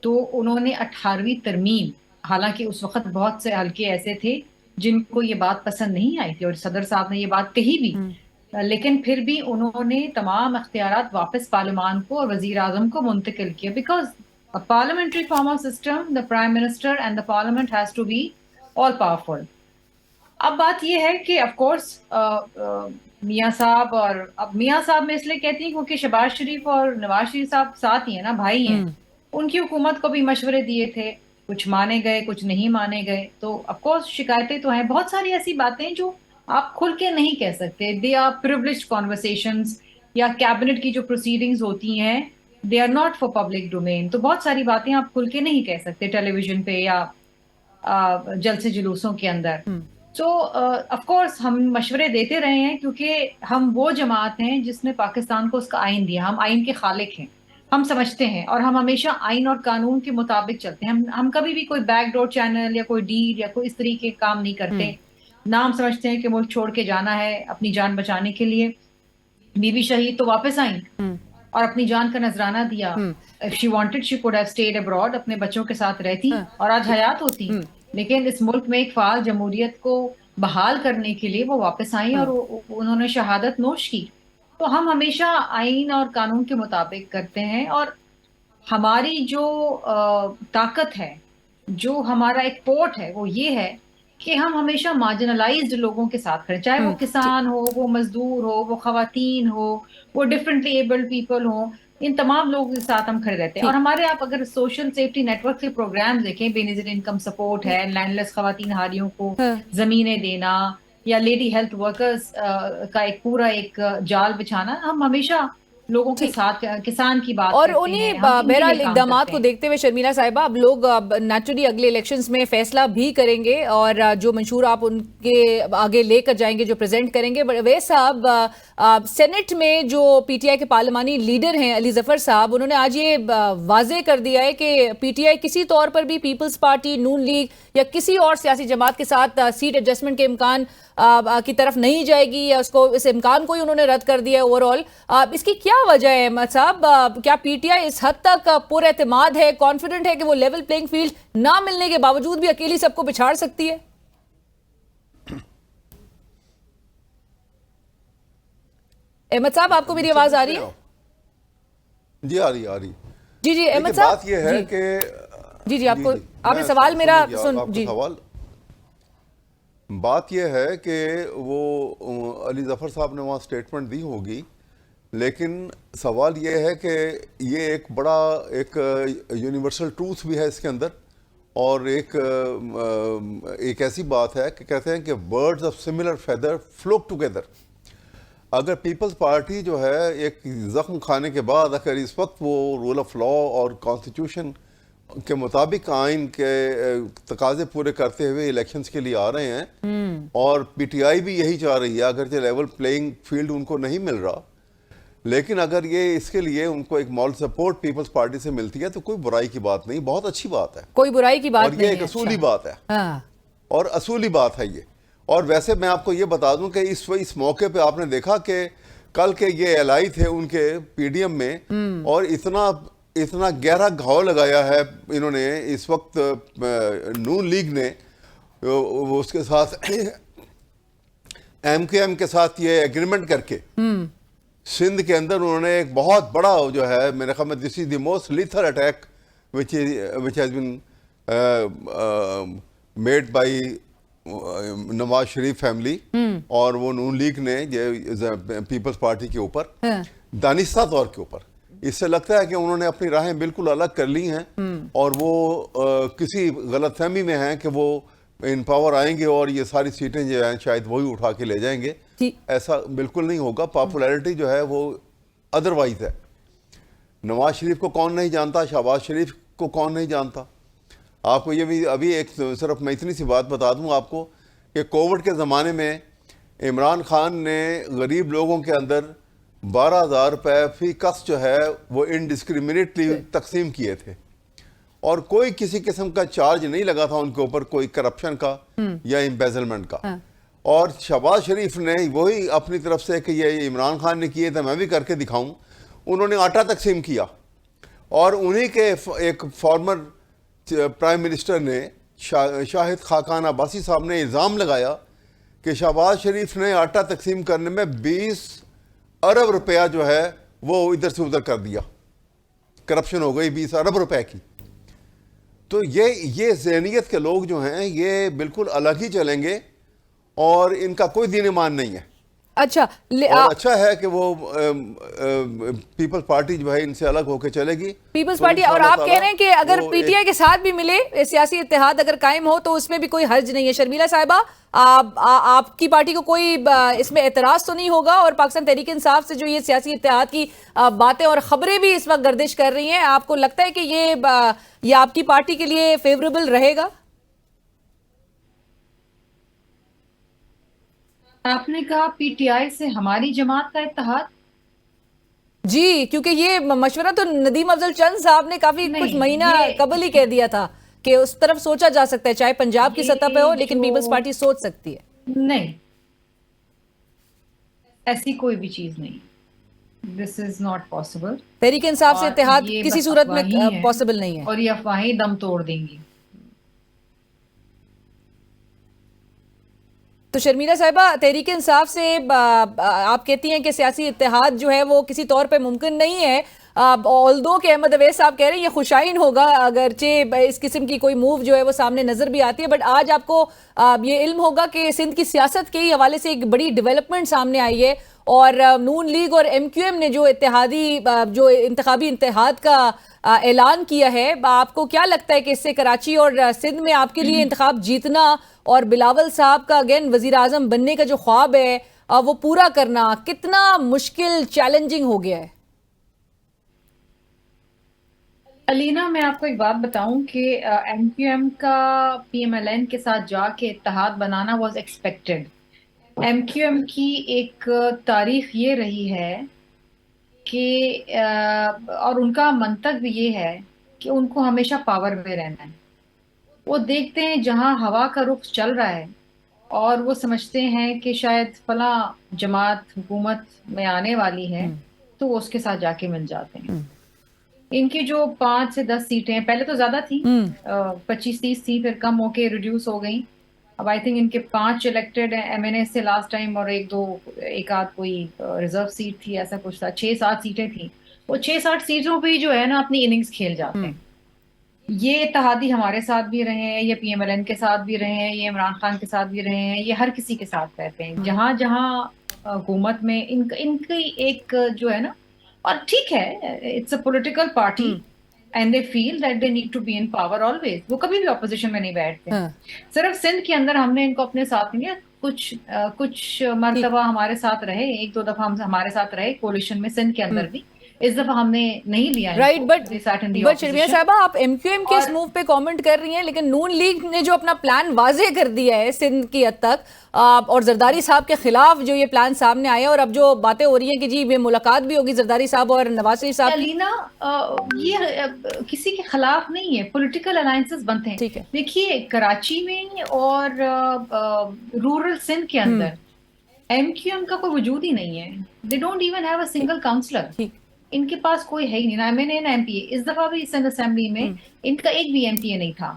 تو انہوں نے 18ویں ترمیم, حالانکہ اس وقت بہت سے حلقے ایسے تھے جن کو یہ بات پسند نہیں آئی تھی اور صدر صاحب نے یہ بات کہی بھی, لیکن پھر بھی انہوں نے تمام اختیارات واپس پارلیمان کو اور وزیر اعظم کو منتقل کیا, because parliamentary form of system, the prime minister and the parliament has to be all powerful. اب بات یہ ہے کہ آف کورس میاں صاحب, اور اب میاں صاحب میں اس لیے کہتی ہیں کیونکہ شہباز شریف اور نواز شریف صاحب ساتھ ہی ہیں نا, بھائی ہیں, ان کی حکومت کو بھی مشورے دیے تھے, کچھ مانے گئے کچھ نہیں مانے گئے, تو آف کورس شکایتیں تو ہیں. بہت ساری ایسی باتیں جو آپ کھل کے نہیں کہہ سکتے, دے آر پریولیجڈ کانورسیشنز, یا کیبنٹ کی جو پروسیڈنگز ہوتی ہیں they are not for public domain, تو بہت ساری باتیں آپ کھل کے نہیں کہہ سکتے ٹیلی ویژن پہ یا جلسے جلوسوں کے اندر. تو آف کورس ہم مشورے دیتے رہے ہیں کیونکہ ہم وہ جماعت ہیں جس نے پاکستان کو اس کا آئین دیا, ہم آئین کے خالق ہیں, ہم سمجھتے ہیں, اور ہم ہمیشہ آئین اور قانون کے مطابق چلتے ہیں. ہم کبھی بھی کوئی بیک ڈور چینل یا کوئی ڈیل یا کوئی اس طریقے کے کام نہیں کرتے. نہ ہم سمجھتے ہیں کہ ملک چھوڑ کے جانا ہے اپنی جان بچانے کے لیے. بی بی شہید تو واپس آئیں اور اپنی جان کا نذرانہ دیا. If she wanted she could have stayed abroad, اپنے بچوں کے ساتھ رہتی اور آج حیات ہوتی, لیکن اس ملک میں ایک فعال جمہوریت کو بحال کرنے کے لیے وہ واپس آئیں اور انہوں نے شہادت نوش کی. تو ہم ہمیشہ آئین اور قانون کے مطابق کرتے ہیں, اور ہماری جو طاقت ہے, جو ہمارا ایک پورٹ ہے, وہ یہ ہے کہ ہم ہمیشہ مارجنلائزڈ لوگوں کے ساتھ کھڑے, چاہے وہ کسان ہو, وہ مزدور ہو, وہ خواتین ہو, وہ ڈفرینٹلی ایبلڈ پیپل ہوں, ان تمام لوگوں کے ساتھ ہم کھڑے رہتے ہیں. اور ہمارے آپ اگر سوشل سیفٹی نیٹ ورک کے پروگرام دیکھیں, بے نظیر انکم سپورٹ ہے, لینڈ لیس خواتین ہاریوں کو زمینیں دینا, یا لیڈی ہیلتھ ورکرز کا ایک پورا ایک جال بچھانا, ہم ہمیشہ لوگوں کے ساتھ کسان کی بات اور کرتے انہی ہیں. بہرحال اقدامات کو دیکھتے ہوئے شرمیلا صاحبہ, اب لوگ نیچرلی اگلے الیکشنز میں فیصلہ بھی کریں گے اور جو منشور آپ ان کے آگے لے کر جائیں گے, جو پریزنٹ کریں گے. ویس صاحب, سینٹ میں جو پی ٹی آئی کے پارلیمانی لیڈر ہیں علی ظفر صاحب, انہوں نے آج یہ واضح کر دیا ہے کہ پی ٹی آئی کسی طور پر بھی پیپلز پارٹی, نون لیگ یا کسی اور سیاسی جماعت کے ساتھ سیٹ ایڈجسٹمنٹ کے امکان کی طرف نہیں جائے گی, یا اس امکان کو ہی انہوں نے رد کر دیا ہے اوور آل. اس کی کیا وجہ ہے احمد صاحب؟ کیا پی ٹی آئی اس حد تک پر اعتماد ہے, کانفیڈنٹ ہے کہ وہ لیول پلینگ فیلڈ نہ ملنے کے باوجود بھی اکیلی سب کو پچھاڑ سکتی ہے؟ احمد صاحب, آپ کو میری آواز آ رہی ہے؟ جی آ رہی. جی جی احمد دیکھیے، صاحب بات یہ ہے کہ جی آپ کو آپ نے سوال میرا سن جی بات یہ ہے کہ وہ علی ظفر صاحب نے وہاں سٹیٹمنٹ دی ہوگی، لیکن سوال یہ ہے کہ یہ ایک بڑا ایک یونیورسل ٹروتھ بھی ہے اس کے اندر، اور ایک ایسی بات ہے کہ کہتے ہیں کہ birds of similar feather flock together. اگر پیپلز پارٹی جو ہے ایک زخم کھانے کے بعد اگر اس وقت وہ رول آف لا اور کانسٹیٹیوشن کے مطابق آئین کے تقاضے پورے کرتے ہوئے الیکشنز کے لیے آ رہے ہیں، اور پی ٹی آئی بھی یہی چاہ رہی ہے، اگرچہ لیول پلینگ فیلڈ ان کو نہیں مل رہا، لیکن اگر یہ اس کے لیے ان کو ایک مال سپورٹ پیپلز پارٹی سے ملتی ہے تو کوئی برائی کی بات نہیں، بہت اچھی بات ہے، کوئی برائی کی بات اور نہیں یہ ہے. ایک اصولی بات ہے، ہاں اور اصولی بات ہے یہ. اور ویسے میں آپ کو یہ بتا دوں کہ اس موقع پہ آپ نے دیکھا کہ کل کے یہ الائی تھے ان کے پی ڈی ایم میں، اور اتنا گہرا گھاؤ لگایا ہے انہوں نے اس وقت نون لیگ نے اس کے ساتھ ایم کیو ایم کے ساتھ یہ ایگریمنٹ کر کے سندھ کے اندر انہوں نے ایک بہت بڑا جو ہے میرے خیال میں this is the most lethal attack which has been made by Nawaz Sharif family اور وہ نون لیگ نے پیپلز پارٹی کے اوپر دانستہ طور کے اوپر. اس سے لگتا ہے کہ انہوں نے اپنی راہیں بالکل الگ کر لی ہیں، اور وہ کسی غلط فہمی میں ہیں کہ وہ ان پاور آئیں گے اور یہ ساری سیٹیں جو ہیں شاید وہی اٹھا کے لے جائیں گے. ایسا بالکل نہیں ہوگا. پاپولیرٹی جو ہے وہ ادروائز ہے. نواز شریف کو کون نہیں جانتا، شہباز شریف کو کون نہیں جانتا. آپ کو یہ بھی ابھی ایک صرف میں اتنی سی بات بتا دوں آپ کو کہ کووڈ کے زمانے میں عمران خان نے غریب لوگوں کے اندر 12,000 روپے فی کس جو ہے وہ انڈسکریمنیٹلی تقسیم کیے تھے، اور کوئی کسی قسم کا چارج نہیں لگا تھا ان کے اوپر، کوئی کرپشن کا یا امبیزلمنٹ کا. اور شہباز شریف نے وہی اپنی طرف سے کہ یہ عمران خان نے کیے تھے میں بھی کر کے دکھاؤں، انہوں نے آٹا تقسیم کیا، اور انہی کے ایک فارمر پرائم منسٹر نے شاہد خاقان عباسی صاحب نے الزام لگایا کہ شہباز شریف نے آٹا تقسیم کرنے میں 20 ارب روپیہ جو ہے وہ ادھر سے ادھر کر دیا، کرپشن ہو گئی 20 ارب روپے کی. تو یہ ذہنیت کے لوگ جو ہیں یہ بالکل الگ ہی چلیں گے، اور ان کا کوئی دین ایمان نہیں ہے. اچھا اور اچھا ہے کہ وہ پیپلز پارٹی جو ہے ان سے الگ ہو کے چلے گی پیپلز پارٹی. اور آپ کہہ رہے ہیں کہ اگر پی ٹی آئی کے ساتھ بھی ملے، سیاسی اتحاد اگر قائم ہو تو اس میں بھی کوئی حرج نہیں ہے. شرمیلا صاحبہ، آپ کی پارٹی کو کوئی اس میں اعتراض تو نہیں ہوگا؟ اور پاکستان تحریک انصاف سے جو یہ سیاسی اتحاد کی باتیں اور خبریں بھی اس وقت گردش کر رہی ہیں، آپ کو لگتا ہے کہ یہ آپ کی پارٹی کے لیے فیوریبل رہے گا؟ آپ نے کہا پی ٹی آئی سے ہماری جماعت کا اتحاد؟ جی، کیونکہ یہ مشورہ تو ندیم افضل چند صاحب نے کافی کچھ مہینہ قبل ہی کہہ دیا تھا کہ اس طرف سوچا جا سکتا ہے، چاہے پنجاب کی سطح پہ ہو، لیکن پیپلز پارٹی سوچ سکتی ہے. نہیں، ایسی کوئی بھی چیز نہیں. دس is not possible. Tehreek Insaf سے اتحاد کسی صورت میں پاسبل نہیں ہے، اور یہ افواہیں دم توڑ دیں گی. تو شرمیلا صاحبہ، تحریک انصاف سے آپ کہتی ہیں کہ سیاسی اتحاد جو ہے وہ کسی طور پہ ممکن نہیں ہے، آلدو کہ احمد اویس صاحب کہہ رہے ہیں یہ خوشائن ہوگا اگرچہ اس قسم کی کوئی موو جو ہے وہ سامنے نظر بھی آتی ہے. بٹ آج آپ کو یہ علم ہوگا کہ سندھ کی سیاست کے حوالے سے ایک بڑی ڈیولپمنٹ سامنے آئی ہے، اور نون لیگ اور ایم کیو ایم نے جو انتخابی اتحاد کا اعلان کیا ہے، آپ کو کیا لگتا ہے کہ اس سے کراچی اور سندھ میں آپ کے لیے انتخاب جیتنا اور بلاول صاحب کا اگین وزیر اعظم بننے کا جو خواب ہے وہ پورا کرنا کتنا مشکل چیلنجنگ ہو گیا ہے؟ علینا، میں آپ کو ایک بات بتاؤں کہ ایم کیو ایم کا پی ایم ایل این کے ساتھ جا کے اتحاد بنانا was expected. M Q M کی ایک تاریخ یہ رہی ہے کہ اور ان کا منطق بھی یہ ہے کہ ان کو ہمیشہ پاور میں رہنا ہے. وہ دیکھتے ہیں جہاں ہوا کا رخ چل رہا ہے اور وہ سمجھتے ہیں کہ شاید فلاں جماعت حکومت میں آنے والی ہے تو وہ اس کے ساتھ جا کے مل جاتے ہیں. ان کی جو 5 سے 10 سیٹیں پہلے تو زیادہ تھیں، 25-30 تھی، پھر کم ہو کے ریڈیوس ہو گئیں. اب آئی تھنک ان کے 5 الیکٹڈ ہیں ایم این اے سے لاسٹ ٹائم، اور ایک آدھ کوئی ریزرو سیٹ تھی، ایسا کچھ تھا. 6-7 سیٹیں تھیں. وہ 6-8 سیٹوں پہ ہی جو ہے نا اپنی اننگز کھیل جاتے ہیں. یہ اتحادی ہمارے ساتھ بھی رہے ہیں، یہ پی ایم ایل این کے ساتھ بھی رہے ہیں، یہ عمران خان کے ساتھ بھی رہے ہیں، یہ ہر کسی کے ساتھ رہتے ہیں. جہاں جہاں حکومت میں ان کی ایک جو ہے نا، اور ٹھیک ہے it's a political party and they feel that they need to be in power always. وہ کبھی بھی اپوزیشن میں نہیں بیٹھتے. صرف سندھ کے اندر ہم نے ان کو اپنے ساتھ نہیں، کچھ مرتبہ ہمارے ساتھ رہے، 1-2 دفعہ ہمارے ساتھ رہے کولیشن میں سندھ کے اندر بھی. اس دفعہ ہم نے نہیں لیا. رائٹ، بٹ شرمیہ صاحبہ آپ ایم کیو ایم کے اس موو پہ کامنٹ کر رہی ہیں، لیکن نون لیگ نے جو اپنا پلان واضح کر دیا ہے سندھ کی حد تک، اور زرداری صاحب کے خلاف جو یہ پلان سامنے آئے، اور اب جو باتیں ہو رہی ہیں کہ جی یہ ملاقات بھی ہوگی زرداری صاحب اور نواز شریف صاحب. لینا یہ کسی کے خلاف نہیں ہے، پولیٹیکل الائنسز بنتے ہیں. ٹھیک ہے، دیکھیے کراچی میں اور رورل سندھ کے اندر ایم کیو ایم کا کوئی وجود ہی نہیں ہے. They don't even have a single councillor. ان کے پاس کوئی ہے ہی نہیں، نہ ایم این اے نہ ایم پی اے. اس دفعہ بھی سندھ اسمبلی میں ان کا ایک بھی ایم پی اے نہیں تھا.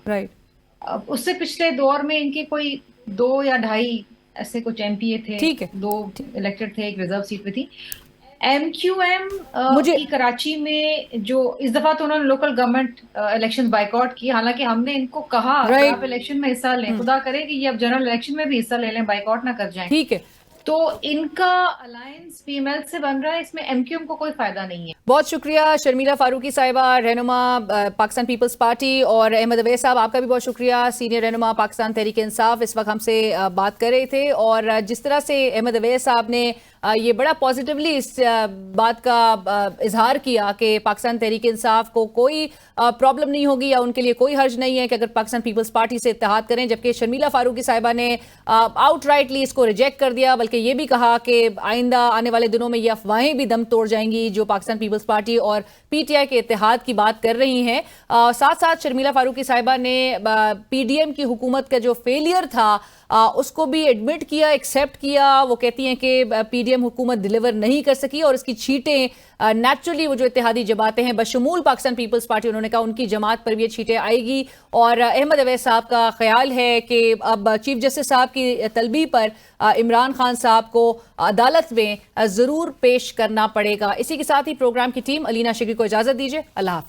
اس سے پچھلے دور میں ان کے کوئی 2 یا 2.5 ایسے کچھ ایم پی اے تھے، 2 الیکٹڈ تھے، ایک ریزرو سیٹ پہ تھی. ایم کیو ایم کی کراچی میں جو اس دفعہ تو انہوں نے لوکل گورنمنٹ الیکشن بائیکاٹ کی، حالانکہ ہم نے ان کو کہا کہ آپ الیکشن میں حصہ لیں، خدا کرے کہ یہ اب جنرل الیکشن میں بھی حصہ لے لیں، بائیکاٹ نہ کر جائیں. ٹھیک ہے، تو ان کا الائنس پی ایم ایل سے بن رہا ہے، اس میں ایم کیو ایم کو کوئی فائدہ نہیں ہے. بہت شکریہ شرمیلا فاروقی صاحبہ، رہنما پاکستان پیپلز پارٹی، اور احمد اویس صاحب آپ کا بھی بہت شکریہ، سینئر رہنما پاکستان تحریک انصاف، اس وقت ہم سے بات کر رہے تھے. اور جس طرح سے احمد اویس صاحب نے یہ بڑا پازیٹیولی اس بات کا اظہار کیا کہ پاکستان تحریک انصاف کو کوئی پرابلم نہیں ہوگی یا ان کے لیے کوئی حرج نہیں ہے کہ اگر پاکستان پیپلز پارٹی سے اتحاد کریں، جبکہ شرمیلا فاروقی صاحبہ نے آؤٹ رائٹلی اس کو ریجیکٹ کر دیا، بلکہ یہ بھی کہا کہ آئندہ آنے والے دنوں میں یہ افواہیں بھی دم توڑ جائیں گی جو پاکستان پیپلز پارٹی اور پی ٹی آئی کے اتحاد کی بات کر رہی ہیں. ساتھ ساتھ شرمیلا فاروقی صاحبہ نے پی ڈی ایم کی حکومت کا جو فیلئر تھا اس کو بھی ایڈمٹ کیا، ایکسیپٹ کیا. وہ کہتی ہیں کہ پی ڈی ایم حکومت ڈیلیور نہیں کر سکی اور اس کی چھیٹیں نیچرلی وہ جو اتحادی جماعتیں ہیں بشمول پاکستان پیپلز پارٹی، انہوں نے کہا ان کی جماعت پر بھی یہ چھیٹیں آئے گی. اور احمد اویس صاحب کا خیال ہے کہ اب چیف جسٹس صاحب کی طلبی پر عمران خان صاحب کو عدالت میں ضرور پیش کرنا پڑے گا. اسی کے ساتھ ہی پروگرام کی ٹیم علینا شگری کو اجازت دیجیے. اللہ حافظ.